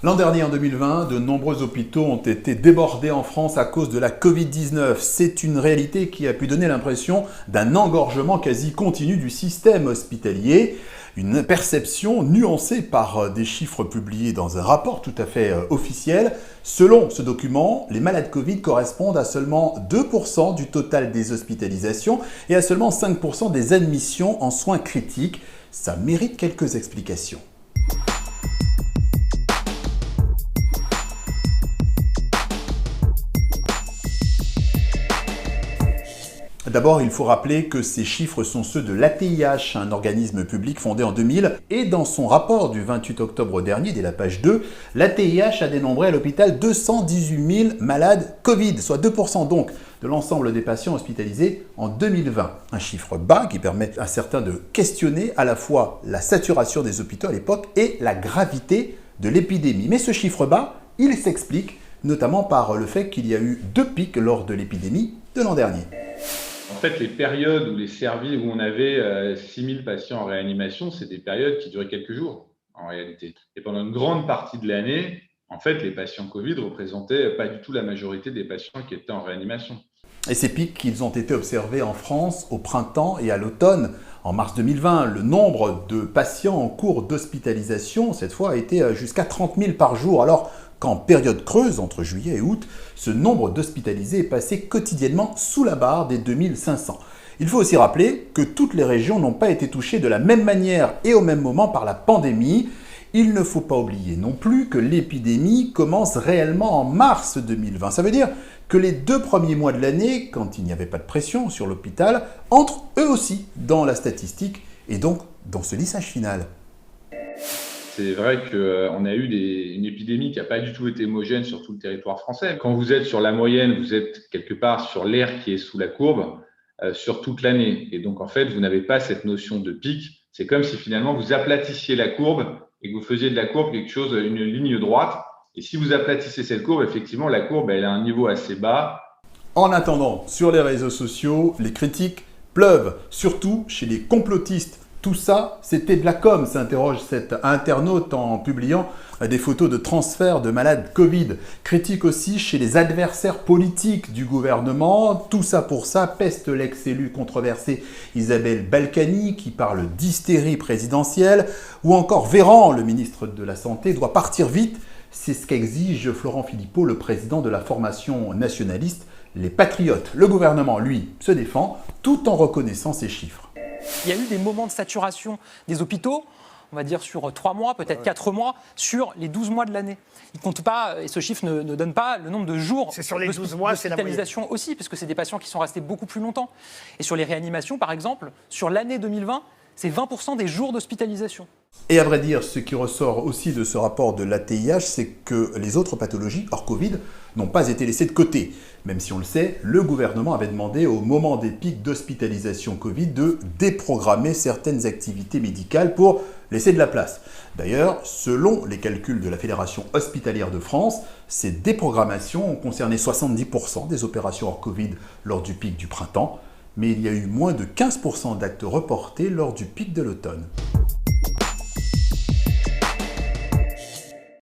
L'an dernier, en 2020, de nombreux hôpitaux ont été débordés en France à cause de la Covid-19. C'est une réalité qui a pu donner l'impression d'un engorgement quasi continu du système hospitalier. Une perception nuancée par des chiffres publiés dans un rapport tout à fait officiel. Selon ce document, les malades Covid correspondent à seulement 2% du total des hospitalisations et à seulement 5% des admissions en soins critiques. Ça mérite quelques explications. D'abord, il faut rappeler que ces chiffres sont ceux de l'ATIH, un organisme public fondé en 2000. Et dans son rapport du 28 octobre dernier, dès la page 2, l'ATIH a dénombré à l'hôpital 218 000 malades Covid, soit 2% donc de l'ensemble des patients hospitalisés en 2020. Un chiffre bas qui permet à certains de questionner à la fois la saturation des hôpitaux à l'époque et la gravité de l'épidémie. Mais ce chiffre bas, il s'explique notamment par le fait qu'il y a eu 2 pics lors de l'épidémie de l'an dernier. En fait, les périodes où les services où on avait 6 000 patients en réanimation, c'est des périodes qui duraient quelques jours, en réalité. Et pendant une grande partie de l'année, en fait, les patients Covid représentaient pas du tout la majorité des patients qui étaient en réanimation. Et ces pics, ils ont été observés en France au printemps et à l'automne. En mars 2020, le nombre de patients en cours d'hospitalisation, cette fois, a été jusqu'à 30 000 par jour, alors qu'en période creuse, entre juillet et août, ce nombre d'hospitalisés est passé quotidiennement sous la barre des 2500. Il faut aussi rappeler que toutes les régions n'ont pas été touchées de la même manière et au même moment par la pandémie. Il ne faut pas oublier non plus que l'épidémie commence réellement en mars 2020. Ça veut dire que les 2 premiers mois de l'année, quand il n'y avait pas de pression sur l'hôpital, entrent eux aussi dans la statistique et donc dans ce lissage final. C'est vrai qu'on a eu une épidémie qui n'a pas du tout été homogène sur tout le territoire français. Quand vous êtes sur la moyenne, vous êtes quelque part sur l'aire qui est sous la courbe sur toute l'année. Et donc, en fait, vous n'avez pas cette notion de pic. C'est comme si finalement vous aplatissiez la courbe et que vous faisiez de la courbe quelque chose, une ligne droite. Et si vous aplatissez cette courbe, effectivement, la courbe, elle a un niveau assez bas. En attendant, sur les réseaux sociaux, les critiques pleuvent, surtout chez les complotistes. Tout ça, c'était de la com', s'interroge cet internaute en publiant des photos de transfert de malades Covid. Critique aussi chez les adversaires politiques du gouvernement. Tout ça pour ça, peste l'ex-élue controversée Isabelle Balkany qui parle d'hystérie présidentielle. Ou encore Véran, le ministre de la Santé, doit partir vite. C'est ce qu'exige Florent Philippot, le président de la formation nationaliste Les Patriotes. Le gouvernement, lui, se défend tout en reconnaissant ces chiffres. Il y a eu des moments de saturation des hôpitaux, on va dire sur 3 mois, peut-être 4 mois, sur les 12 mois de l'année. Il ne compte pas, et ce chiffre ne donne pas le nombre de jours d'hospitalisation aussi, parce que c'est des patients qui sont restés beaucoup plus longtemps. Et sur les réanimations, par exemple, sur l'année 2020, c'est 20% des jours d'hospitalisation. Et à vrai dire, ce qui ressort aussi de ce rapport de l'ATIH, c'est que les autres pathologies hors Covid n'ont pas été laissées de côté. Même si on le sait, le gouvernement avait demandé au moment des pics d'hospitalisation Covid de déprogrammer certaines activités médicales pour laisser de la place. D'ailleurs, selon les calculs de la Fédération hospitalière de France, ces déprogrammations ont concerné 70% des opérations hors Covid lors du pic du printemps, mais il y a eu moins de 15% d'actes reportés lors du pic de l'automne.